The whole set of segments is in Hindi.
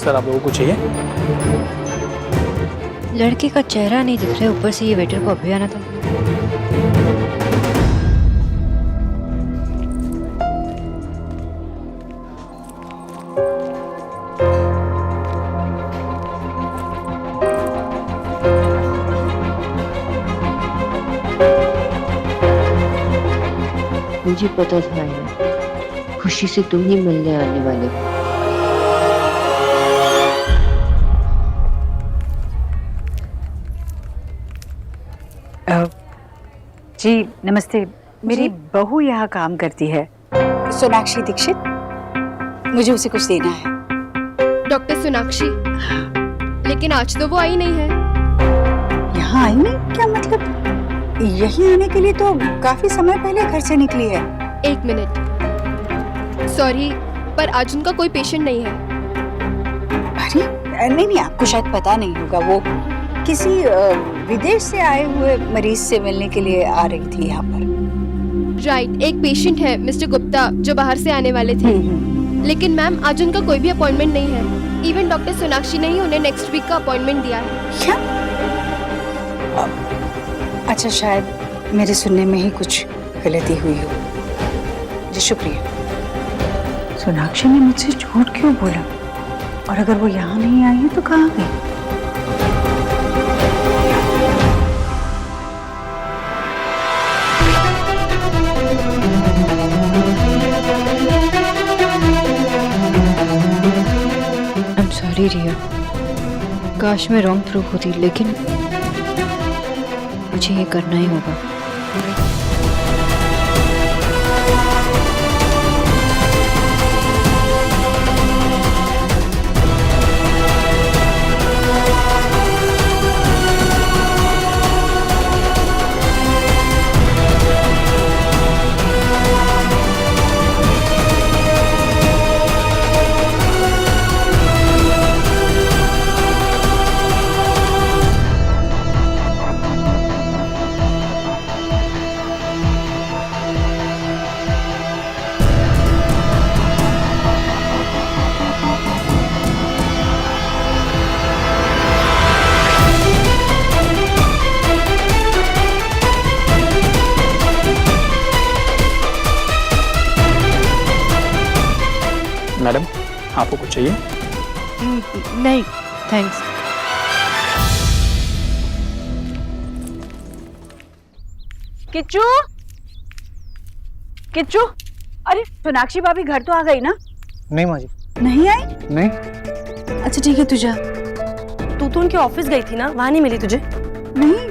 सर आप लोगों को चाहिए? लड़के का चेहरा नहीं दिख रहा, ऊपर से ये वेटर को अभी आना था। मुझे पता था यार, खुशी से तुम ही मिलने आने वाले हो। जी नमस्ते, मेरी बहू यहाँ काम करती है, सोनाक्षी दीक्षित। मुझे उसे कुछ देना है। डॉक्टर सोनाक्षी? लेकिन आज तो वो आई नहीं है। यहाँ आई नहीं? क्या मतलब? यहीं आने के लिए तो काफी समय पहले घर से निकली है। एक मिनट, सॉरी पर आज उनका कोई पेशेंट नहीं है। अरे नहीं, आपको शायद पता नहीं होगा, वो किसी विदेश से आए हुए मरीज से मिलने के लिए आ रही थी यहाँ पर। राइट, एक पेशेंट है मिस्टर गुप्ता जो बाहर से आने वाले थे। लेकिन मैम आज उनका कोई भी अपॉइंटमेंट नहीं है। इवन डॉक्टर सोनाक्षी ने ही उन्हें नेक्स्ट वीक का अपॉइंटमेंट दिया है। क्या? अच्छा, शायद मेरे सुनने में ही कुछ गलती हुई हो। जी शुक्रिया। सोनाक्षी ने मुझसे झूठ क्यों बोला? और अगर वो यहाँ नहीं आई है तो कहाँ गई? सॉरी रिया, काश मैं रॉन्ग प्रूफ होती, लेकिन मुझे ये करना ही होगा। मैडम आपको कुछ चाहिए? नहीं थैंक्स। किच्चू, किच्चू, अरे सोनाक्षी भाभी घर तो आ गई ना? नहीं माँ जी। नहीं आई? नहीं। अच्छा ठीक है, तू जा। तू तो उनके ऑफिस गई थी ना, वहां नहीं मिली तुझे? नहीं,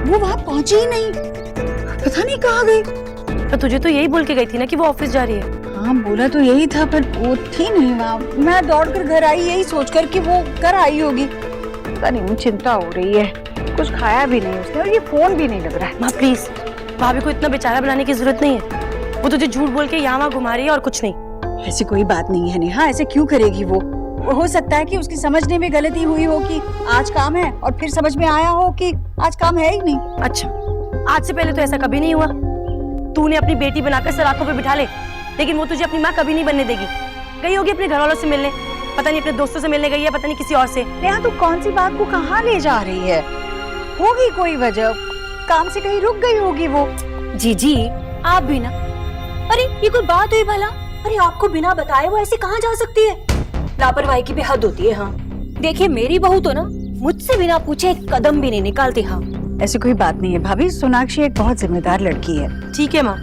वो वहां पहुंची ही नहीं, पता नहीं कहाँ गई। पर तुझे तो यही बोल के गई थी ना कि वो ऑफिस जा रही है। हाँ बोला तो यही था, पर वो थी नहीं वहाँ। मैं दौड़कर घर आई यही सोचकर कि वो घर आई होगी। पता नहीं, मुझे चिंता हो रही है। कुछ खाया भी नहीं उसने और ये फोन भी नहीं लग रहा है। माँ प्लीज, भाभी को इतना बेचारा बनाने की जरूरत नहीं है। वो तुझे झूठ बोल के यहाँ वहाँ घुमा रही है और कुछ नहीं। ऐसी कोई बात नहीं है नेहा, ऐसे क्यों करेगी वो? हो सकता है कि उसकी समझने में गलती हुई हो कि आज काम है, और फिर समझ में आया हो कि आज काम है ही नहीं। अच्छा, आज से पहले तो ऐसा कभी नहीं हुआ। तूने अपनी बेटी बनाकर सर आंखों पे बिठा ले, लेकिन वो तुझे अपनी माँ कभी नहीं बनने देगी। गई होगी अपने घर वालों से मिलने, पता नहीं अपने दोस्तों से मिलने गई है, पता नहीं किसी और से। नेहा तू कौन सी बात को कहाँ ले जा रही है? होगी कोई वजह, काम से कहीं रुक गई होगी वो। जी आप भी ना, अरे ये कोई बात हुई भला? अरे आपको बिना बताए वो ऐसे कहाँ जा सकती है? लापरवाही की भी हद होती है। हाँ देखिए, मेरी बहू तो ना मुझसे बिना पूछे एक कदम भी नहीं निकालती। हाँ ऐसी कोई बात नहीं है भाभी, सोनाक्षी एक बहुत जिम्मेदार लड़की है। ठीक है माँ,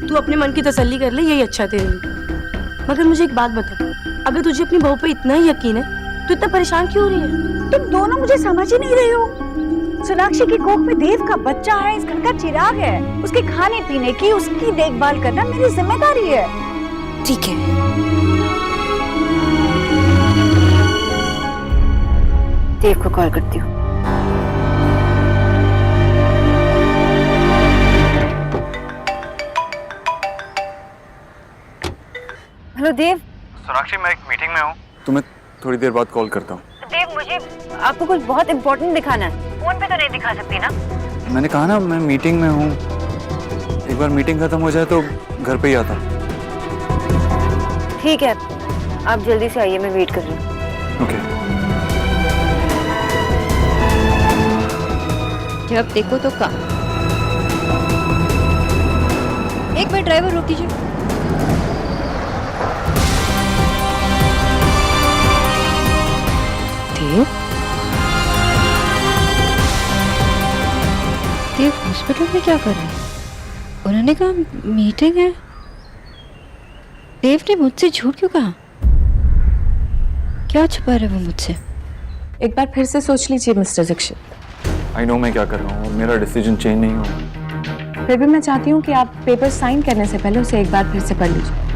तू अपने मन की तसल्ली कर ले, यही अच्छा तेरे लिए। मगर मुझे एक बात बता, अगर तुझे अपनी बहू पे इतना ही यकीन है तो इतना परेशान क्यों हो रही है? तुम दोनों मुझे समझ ही नहीं रहे हो। सोनाक्षी की कोख में देव का बच्चा है, इस घर का चिराग है। उसके खाने पीने की, उसकी देखभाल करना मेरी जिम्मेदारी है। ठीक है, देव को कॉल करती हूँ। हेलो देव। सोनाक्षी, मैं एक मीटिंग में हूँ, तुम्हें थोड़ी देर बाद कॉल करता हूँ। देव मुझे आपको कुछ बहुत इम्पोर्टेंट दिखाना है, फोन पे तो नहीं दिखा सकती ना? मैंने कहा ना मैं मीटिंग में हूँ, एक बार मीटिंग खत्म हो जाए तो घर पे ही आता। ठीक है, आप जल्दी से आइए, मैं वेट कर रही हूँ। ओके जब देखो तो काम। एक मिनट ड्राइवर रोक दीजिए। देव देव हॉस्पिटल में क्या कर रहे हैं? उन्होंने कहा मीटिंग है। देव ने मुझसे झूठ क्यों कहा? क्या छुपा रहे वो मुझसे? एक बार फिर से सोच लीजिए मिस्टर दीक्षित। आई नो मैं क्या कर रहा हूँ, मेरा डिसीजन चेंज नहीं हुआ। फिर भी मैं चाहती हूँ कि आप पेपर साइन करने से पहले उसे एक बार फिर से पढ़ लीजिए।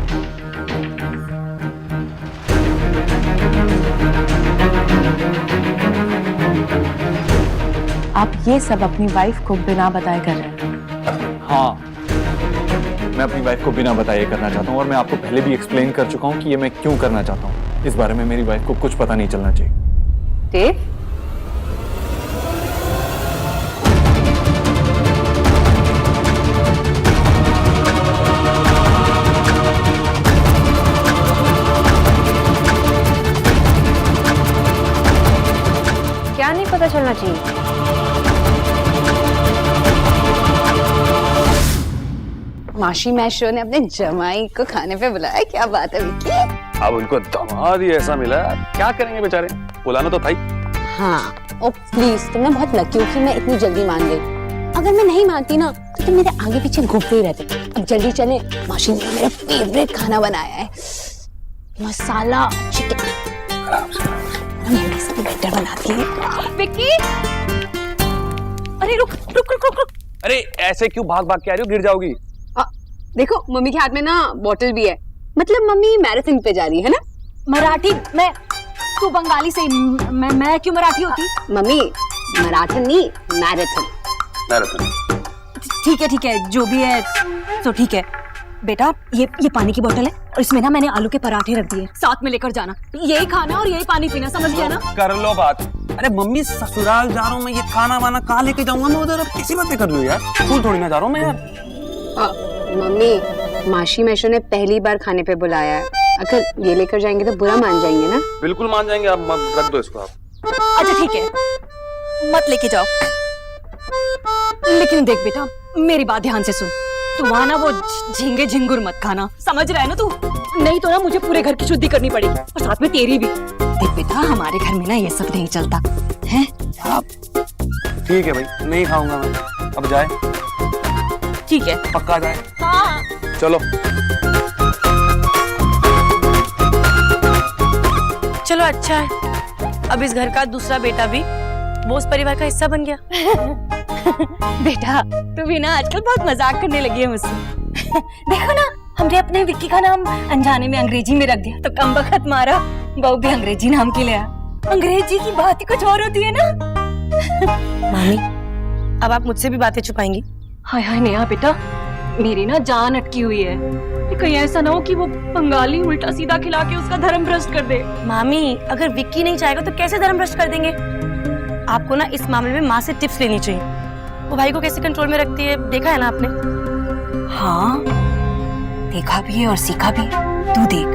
आप ये सब अपनी वाइफ को बिना बताए कर रहे हैं। हाँ, मैं अपनी वाइफ को बिना बताए करना चाहता हूँ और मैं आपको पहले भी एक्सप्लेन कर चुका हूँ कि ये मैं क्यों करना चाहता हूँ। इस बारे में मेरी वाइफ को कुछ पता नहीं चलना चाहिए। देव, क्या नहीं पता चलना चाहिए? माशी मैशो ने अपने जमाई को खाने पे बुलाया। क्या बात है विक्की? अब उनको दामाद ही ऐसा मिला, क्या करेंगे बेचारे, बुलाना तो था ही। हाँ, ओ प्लीज, तुमने बहुत लकी हो कि मैं इतनी जल्दी मान गई। अगर मैं नहीं मानती ना तो तुम मेरे आगे पीछे घूमते ही रहते। अब जल्दी चले, माशी ने मेरा फेवरेट खाना बनाया है, मसाला चिकन। मेरे से भी बेटर बनाती है। विक्की, अरे रुक रुक रुक रुक रुक। अरे ऐसे क्यों भाग भाग के आ रही हो, गिर जाओगी। देखो मम्मी के हाथ में ना बॉटल भी है, मतलब मम्मी मैराथन पे जा रही है ना। मराठी मैं, तू बंगाली से, मैं क्यों मराठी होती? मम्मी मैराथन नहीं, मैराथन। मैराथन। ठीक है, जो भी है तो ठीक है। बेटा ये पानी की बोतल है और इसमें ना मैंने आलू के पराठे रख दिए, साथ में लेकर जाना। यही खाना और यही पानी पीना, समझ गया ना? कर लो बात। अरे मम्मी ससुराल जा रहा हूँ मैं, ये खाना वाना कहाँ लेके जाऊंगा मैं उधर? अब कैसी बातें कर लो यार, स्कूल थोड़ी ना जा रहा हूँ मैं यार। मम्मी माशी मैशो ने पहली बार खाने पे बुलाया है, अगर ये लेकर जाएंगे तो बुरा मान जाएंगे ना। बिल्कुल मान जाएंगे, आप रख दो इसको आप। अच्छा ठीक है, मत लेके जाओ, लेकिन देख बेटा मेरी बात ध्यान से सुन। तू वहाँ ना वो झींगे झिंगुर मत खाना, समझ रहा है ना तू? नहीं तो ना मुझे पूरे घर की शुद्धि करनी पड़ेगी और साथ में तेरी भी। देख बेटा हमारे घर में ना ये सब नहीं चलता है। आप ठीक है भाई, नहीं खाऊंगा मैं। अब जाए? ठीक है, पक्का जाए? हाँ। चलो चलो अच्छा है, अब इस घर का दूसरा बेटा भी बोस परिवार का हिस्सा बन गया। बेटा तू भी ना आजकल बहुत मजाक करने लगी है मुझसे। देखो ना, हमने अपने विक्की का नाम अनजाने में अंग्रेजी में रख दिया तो कम बखत मारा बहू भी अंग्रेजी नाम की ले आया। अंग्रेजी की बात ही कुछ और होती है ना। मामी, अब आप मुझसे भी बातें छुपाएंगी? हाय हाय नेहा बेटा, मेरी ना जान अटकी हुई है कि कहीं ऐसा ना हो कि वो बंगाली उल्टा सीधा खिला के उसका धर्म भ्रष्ट कर दे। मामी, अगर विक्की नहीं चाहेगा तो कैसे धर्म भ्रष्ट कर देंगे? आपको ना इस मामले में माँ से टिप्स लेनी चाहिए। वो भाई को कैसे कंट्रोल में रखती है, देखा है ना आपने? हाँ देखा भी है और सीखा भी। तू देख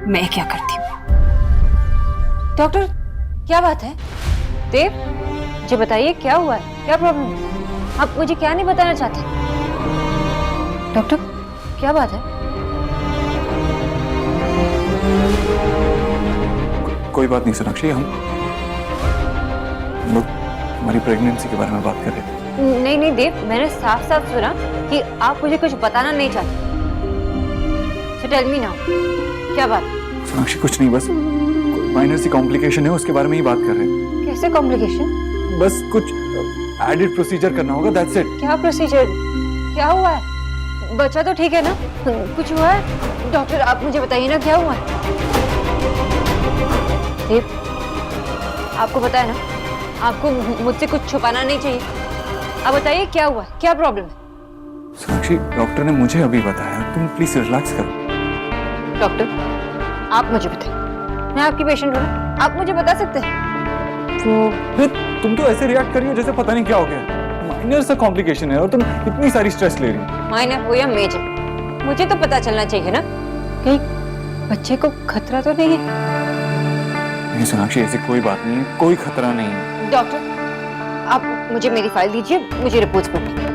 मैं क्या करती हूँ। डॉक्टर क्या बात है? देव जी बताइए क्या हुआ है, क्या प्रॉब्लम है? आप मुझे क्या नहीं बताना चाहते? डॉक्टर क्या बात है? कोई बात नहीं सोनाक्षी, हम लोग हमारी प्रेगनेंसी के बारे में बात कर रहे थे। नहीं देव, मैंने साफ साफ सुना कि आप मुझे कुछ बताना नहीं चाहते। So tell me now, क्या बात? सोनाक्षी कुछ नहीं, बस माइनर सी कॉम्प्लिकेशन है, उसके बारे में ही बात कर रहे हैं। कैसे कॉम्प्लिकेशन? बस कुछ एडिड प्रोसीजर करना होगा, दैट्स इट। क्या प्रोसीजर? क्या हुआ है? बच्चा तो ठीक है ना? कुछ हुआ है? डॉक्टर आप मुझे बताइए ना क्या हुआ है? देव आपको पता है ना, आपको मुझसे कुछ छुपाना नहीं चाहिए। आप बताइए क्या हुआ, क्या प्रॉब्लम है? सोनाक्षी डॉक्टर ने मुझे अभी बताया, तुम प्लीज रिलैक्स करो। डॉक्टर आप मुझे बताइए, मैं आपकी पेशेंट हूँ ना, आप मुझे बता सकते हैं। तो तुम तो ऐसे रिएक्ट कर रही हो जैसे पता नहीं क्या हो गया। माइनर सा कॉम्प्लिकेशन है और तुम इतनी सारी स्ट्रेस ले रही हो। माइनर हो या मेजर, मुझे तो पता चलना चाहिए ना, कहीं बच्चे को खतरा तो नहीं है। नहीं सोनाक्षी, ऐसी कोई बात नहीं है, कोई खतरा नहीं है। डॉक्टर आप मुझे मेरी फाइल दीजिए, मुझे रिपोर्ट्स पढ़नी है।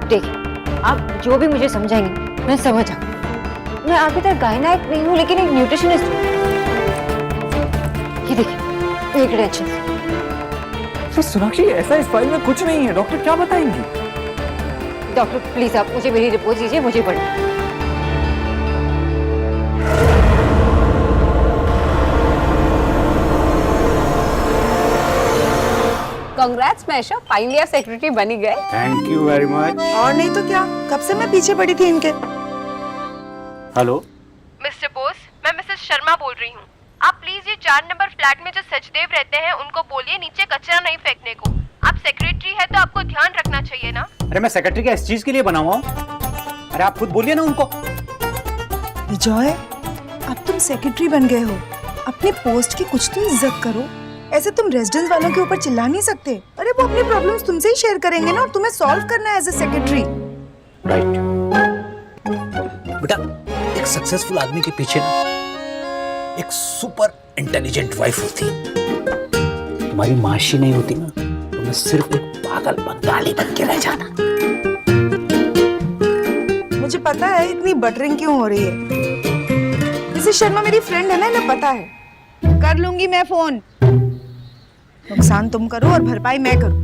देखिए आप जो भी मुझे समझाएंगे मैं समझ जाऊँ। मैं आगे तक गायनेक नहीं हूँ लेकिन एक न्यूट्रिशनिस्ट हूँ। ये देखिए ये क्रेडेंशियल्स। तो सोनाक्षी ऐसा इस फाइल में कुछ नहीं है, डॉक्टर क्या बताएंगे? डॉक्टर प्लीज आप मुझे मेरी रिपोर्ट दीजिए, मुझे पढ़नी। कांग्रेट्स मैशा, फाइनली आप सेक्रेटरी बन ही गए। Thank you very much. और नहीं तो क्या, कब से मैं पीछे पड़ी थी इनके। हेलो मिस्टर बोस, मैं मिसेस शर्मा बोल रही हूँ। आप प्लीज ये 4 नंबर फ्लैट में जो सचदेव रहते हैं उनको बोलिए नीचे कचरा नहीं फेंकने को। आप सेक्रेटरी है तो आपको ध्यान रखना चाहिए ना। अरे मैं सेक्रेटरी का इस चीज के लिए बना हुआ हूँ। अरे आप खुद बोलिए ना उनको। विजय, अब तुम सेक्रेटरी बन गए हो, अपने पोस्ट की कुछ तो इज्जत करो। ऐसे तुम रेजिडेंस वालों के ऊपर चिल्ला नहीं सकते। अरे वो अपनी प्रॉब्लम्स तुमसे ही शेयर करेंगे ना, और तुम्हें सॉल्व करना है एज ए सेक्रेटरी। राइट बेटा, एक सक्सेसफुल आदमी के पीछे ना एक सुपर इंटेलिजेंट वाइफ होती है। तुम्हारी माशी नहीं होती ना तो मैं सिर्फ एक पागल बंगाली बन के रह जाता। मुझे पता है इतनी बटरिंग क्यों हो रही है। मिसेस शर्मा मेरी फ्रेंड है ना, इन्हें पता है। कर लूंगी मैं फोन। नुकसान तुम करो और भरपाई मैं करूं।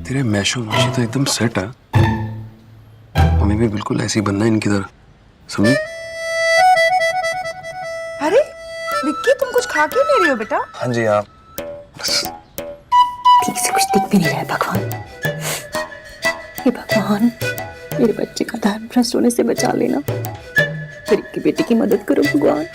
तेरे मैशो माशी तो एकदम सेट है। हमें भी बिल्कुल ऐसे ही बनना है इनकी तरह, समझी? अरे विक्की, तुम कुछ खा क्यों नहीं रही हो बेटा? हाँ जी आप बस। ठीक से कुछ दिख भी नहीं रहा है भगवान। हे भगवान, मेरे बच्चे का ध्यान भ्रष्ट होने से बचा लेना। गरीब की बेटी की मदद करो भगवान।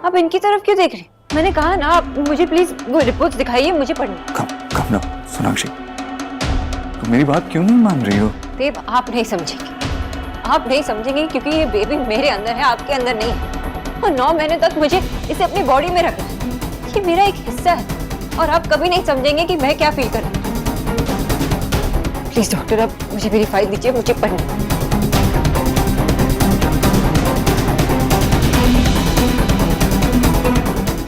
आप इनकी तरफ क्यों देख रहे हैं? मैंने कहा ना आप मुझे प्लीज वो रिपोर्ट्स दिखाइए, मुझे पढ़नी। कम ना सोनाक्षी, तुम मेरी बात क्यों नहीं मान रही हो? देव आप नहीं समझेंगे, आप नहीं समझेंगे क्योंकि ये बेबी मेरे अंदर है, आपके अंदर नहीं है। और 9 महीने तक मुझे इसे अपनी बॉडी में रखना है। ये मेरा एक हिस्सा है और आप कभी नहीं समझेंगे कि मैं क्या फील कर रही हूँ। प्लीज डॉक्टर आप मुझे मेरी फाइल दीजिए, मुझे पढ़नी।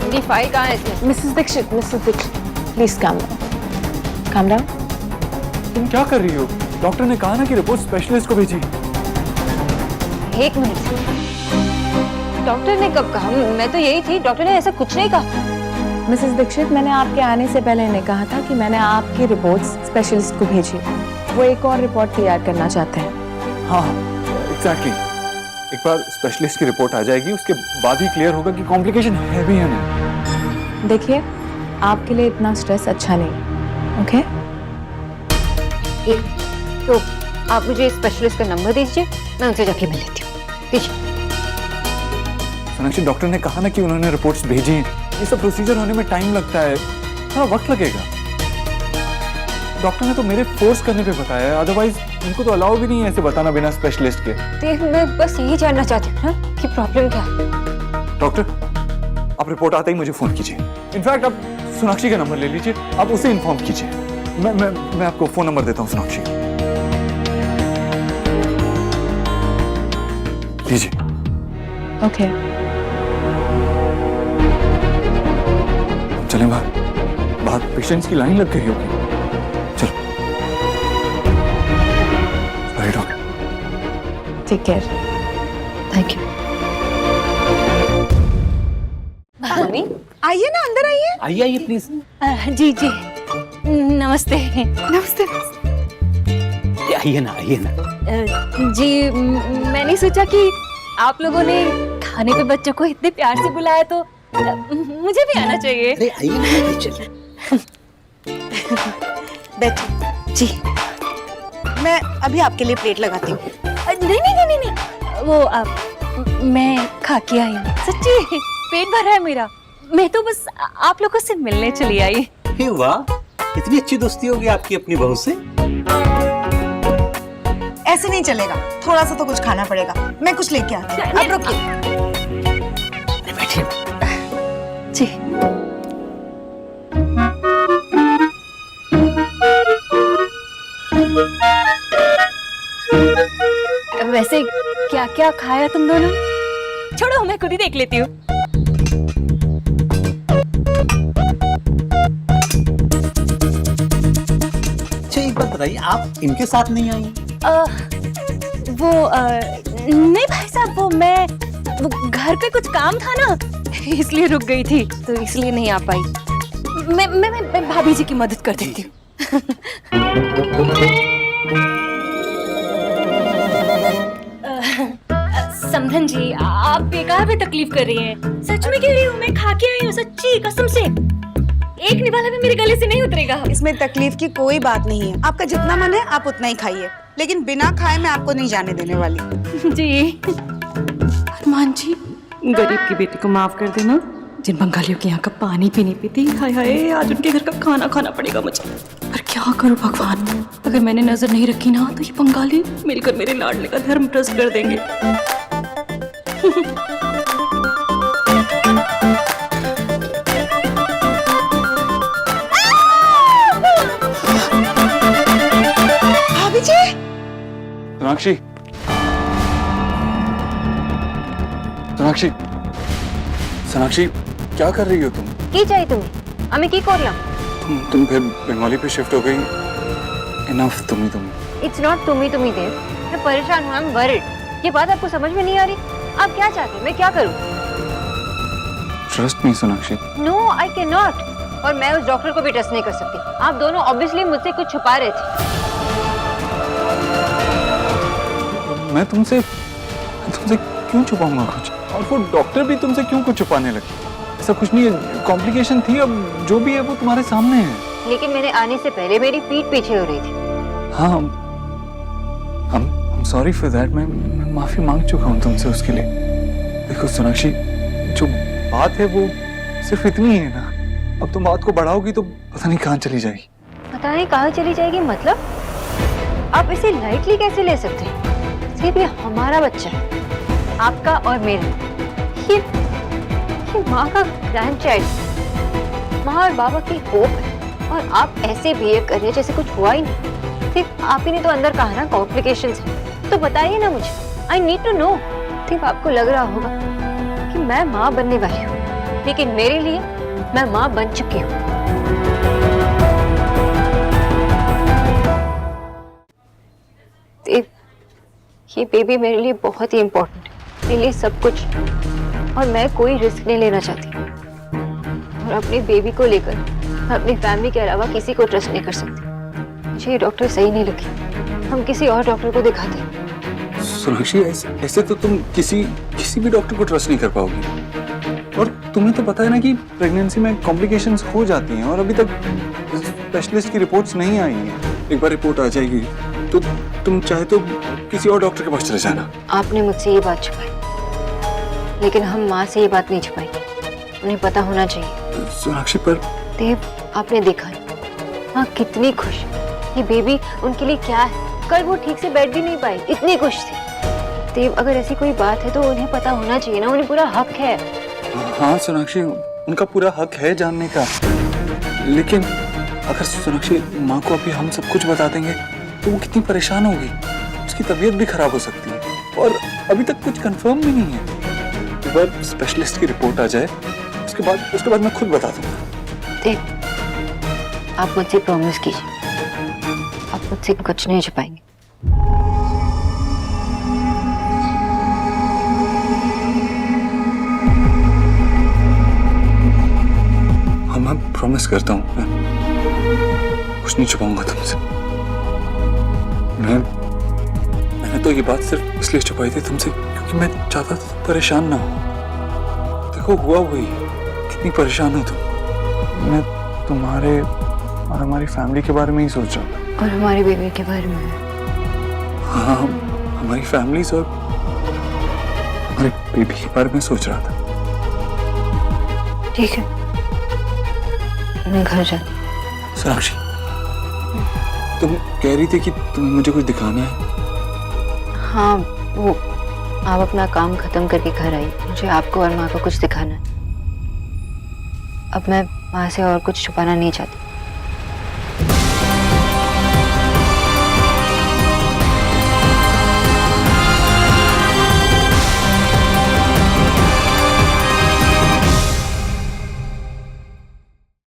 मेरी फाइल कहाँ है इसमें? Mrs Dikshit, please calm down. तुम क्या कर रही हो? डॉक्टर ने कहा ना कि रिपोर्ट स्पेशलिस्ट को भेजी। एक मिनट, डॉक्टर ने कब कहा? मैं तो यही थी, डॉक्टर ने ऐसा कुछ नहीं कहा। मिसेस दीक्षित, मैंने आपके आने से पहले इन्हें कहा था कि मैंने आपकी रिपोर्ट्स स्पेशलिस्ट को भेजी। वो एक और रिपोर्ट तैयार करना चाहते हैं। हाँ एग्जैक्टली। एक बार स्पेशलिस्ट की रिपोर्ट आ जाएगी, उसके बाद ही क्लियर होगा कि कॉम्प्लिकेशन है भी या नहीं। देखिए, आपके लिए इतना स्ट्रेस अच्छा नहीं। ओके? तो आप मुझे स्पेशलिस्ट का नंबर दीजिए, मैं उनसे जाके मिल लेती हूँ। दीजिए। सोनाक्षी, डॉक्टर ने कहा ना कि उन्होंने रिपोर्ट्स भेजी हैं। ये सब प्रोसीजर होने में टाइम लगता है, थोड़ा वक्त लगेगा। डॉक्टर ने तो मेरे फोर्स करने पे बताया है, अदरवाइज इनको तो अलाउ भी नहीं है ऐसे बताना बिना स्पेशलिस्ट के। देख मैं बस यही जानना चाहती हूँ ना कि प्रॉब्लम क्या है। डॉक्टर आप रिपोर्ट आते ही मुझे फोन कीजिए। इनफैक्ट आप सोनाक्षी का नंबर ले लीजिए, आप उसे इन्फॉर्म कीजिए। मैं आपको फोन नंबर देता हूँ सोनाक्षी, लीजिए। ओके। चलें बाहर पेशेंट्स की लाइन लग गई होगी। चलो। Sorry doctor. Take care. Thank you. Mummy आइए ना, अंदर आइए। आइए आइए प्लीज। जी जी, नमस्ते। नमस्ते। आइए ना आइए ना। जी मैंने सोचा कि आप लोगों ने खाने पे बच्चों को इतने प्यार से बुलाया तो मुझे भी आना चाहिए। अरे आइए ना, चलिए। बैठिए। जी मैं अभी आपके लिए प्लेट लगाती हूँ। नहीं, वो मैं खा के आई हूँ, सच्ची पेट भरा है मेरा। मैं तो बस आप लोगों से मिलने चली आई। वाह, इतनी अच्छी दोस्ती होगी आपकी अपनी बहू से। ऐसे नहीं चलेगा, थोड़ा सा तो कुछ खाना पड़ेगा। मैं कुछ लेके आती हूँ, आप रुकिए। बैठिए। जी वैसे क्या क्या खाया तुम दोनों? छोड़ो, मैं खुद ही देख लेती हूँ। अच्छा एक बात बताइए, आप इनके साथ नहीं आई? नहीं भाई साहब, वो घर पे कुछ काम था ना, इसलिए रुक गई थी, तो इसलिए नहीं आ पाई। मैं भाभी जी की मदद कर देती हूँ। समधन जी, आप बेकार में तकलीफ कर रही हैं। सच में कह रही हूँ, मैं खा के आई हूँ, सच्ची कसम से। एक निवाला भी मेरे गले से नहीं उतरेगा। इसमें तकलीफ की कोई बात नहीं है। आपका जितना मन है आप उतना ही खाइए, लेकिन बिना खाए मैं आपको नहीं जाने देने वाली। जी अरमान जी, गरीब की बेटी को माफ कर देना। जिन बंगालियों के यहाँ का पानी भी नहीं पीती, हाय हाय, आज उनके घर का खाना खाना पड़ेगा मुझे। पर क्या करूँ भगवान, अगर मैंने नजर नहीं रखी ना तो ये बंगाली मिलकर मेरे लाडले का धर्म भ्रष्ट कर देंगे। भाभी जी। सोनाक्षी, सोनाक्षी, सोनाक्षी, क्या कर रही हो तुम? কি চাই তুমি? আমি কি করলাম? तुम फिर बंगाली पे शिफ्ट हो गई। इनफ तुम। इट्स नॉट तुम्ही देव, मैं परेशान हूँ, आई एम वरीड। ये बात आपको समझ में नहीं आ रही? आप क्या चाहते हैं, मैं क्या करूँ? Trust me Sonakshi. No, I can not. और मैं उस डॉक्टर को भी ट्रस्ट नहीं कर सकती। आप दोनों ऑब्वियसली मुझसे कुछ छुपा रहे थे। मैं तुमसे क्यों छुपाऊंगा कुछ? और वो डॉक्टर भी तुमसे क्यों कुछ छुपाने लगी? ऐसा कुछ नहीं है, कॉम्प्लिकेशन थी, अब जो भी है वो तुम्हारे सामने है। लेकिन मेरे आने से पहले मेरी पीठ पीछे हो रही थी। हाँ, I'm sorry for that। मैं माफी मांग चुका हूँ तुमसे उसके लिए। देखो सोनाक्षी, जो बात है वो सिर्फ इतनी है ना। अब तुम बात को बढ़ाओगी तो पता नहीं कहाँ चली जाएगी। पता नहीं कहाँ चली जाएगी मतलब? आप इसे लाइटली कैसे ले सकते हैं? ये भी हमारा बच्चा है, आपका और मेरा। ये माँ का ग्रैंडचाइल्ड, माँ और बाबा की होप है, और आप ऐसे बिहेव कर रहे हैं जैसे कुछ हुआ ही नहीं। सिर्फ आप ही ने तो अंदर कहा ना कॉम्प्लिकेशंस है, तो बताइए ना मुझे। I need to know. सिर्फ आपको लग रहा होगा कि मैं माँ बनने वाली हूँ, लेकिन मेरे लिए मैं माँ बन चुकी हूँ। ये बेबी मेरे लिए बहुत ही इम्पोर्टेंट है, मेरे लिए सब कुछ, और मैं कोई रिस्क नहीं लेना चाहती। और अपने बेबी को लेकर मैं अपनी फैमिली के अलावा किसी को ट्रस्ट नहीं कर सकती। मुझे ये डॉक्टर सही नहीं लगी, हम किसी और डॉक्टर को दिखाते हैं। सोनाक्षी, ऐसे तो तुम किसी भी डॉक्टर को ट्रस्ट नहीं कर पाओगी। और तुम्हें तो पता है ना कि प्रेगनेंसी में कॉम्प्लिकेशंस हो जाती हैं, और अभी तक स्पेशलिस्ट की रिपोर्ट्स नहीं आई हैं। एक बार रिपोर्ट आ जाएगी तो तुम चाहे तो किसी और डॉक्टर के पास चले जाना। आपने मुझसे ये बात छुपाई, लेकिन हम माँ से ये बात नहीं छुपाई। उन्हें पता होना चाहिए। सोनाक्षी, पर देव, आपने देखा माँ कितनी खुश है। ये बेबी उनके लिए क्या है। कल वो ठीक से बैठ भी नहीं पाई, इतनी खुश थी। देव, अगर ऐसी कोई बात है तो उन्हें पता होना चाहिए ना, उन्हें पूरा हक है। हाँ सोनाक्षी, उनका पूरा हक है जानने का। लेकिन अगर सोनाक्षी माँ को अभी हम सब कुछ बता देंगे तो वो कितनी परेशान होगी, उसकी तबीयत भी खराब हो सकती है, और अभी तक कुछ कंफर्म भी नहीं है। एक बार स्पेशलिस्ट की रिपोर्ट आ जाए, उसके बाद मैं खुद बता दूंगा। देख, आप मुझसे प्रॉमिस कीजिए, आप मुझसे कुछ नहीं छुपाएंगे। हाँ, मैं प्रॉमिस करता हूँ, मैं कुछ नहीं छुपाऊंगा तुमसे। मैंने तो ये बात सिर्फ इसलिए छुपाई थी तुमसे क्योंकि मैं चाहता था तुम परेशान ना हो। देखो हुआ वही, कितनी परेशान हो तुम। मैं तुम्हारे और हमारी फैमिली के बारे में ही सोच रहा था। और हमारे बेबी के बारे में। हाँ, हमारी फैमिलीज और हमारे बेबी के बारे में सोच रहा था। ठीक है, मैं घर जा। सोनाक्षी, तुम कह रही थी कि तुम्हें मुझे कुछ दिखाना है। हाँ, वो आप अपना काम खत्म करके घर आई, मुझे आपको और माँ को कुछ दिखाना है। अब मैं माँ से और कुछ छुपाना नहीं चाहती।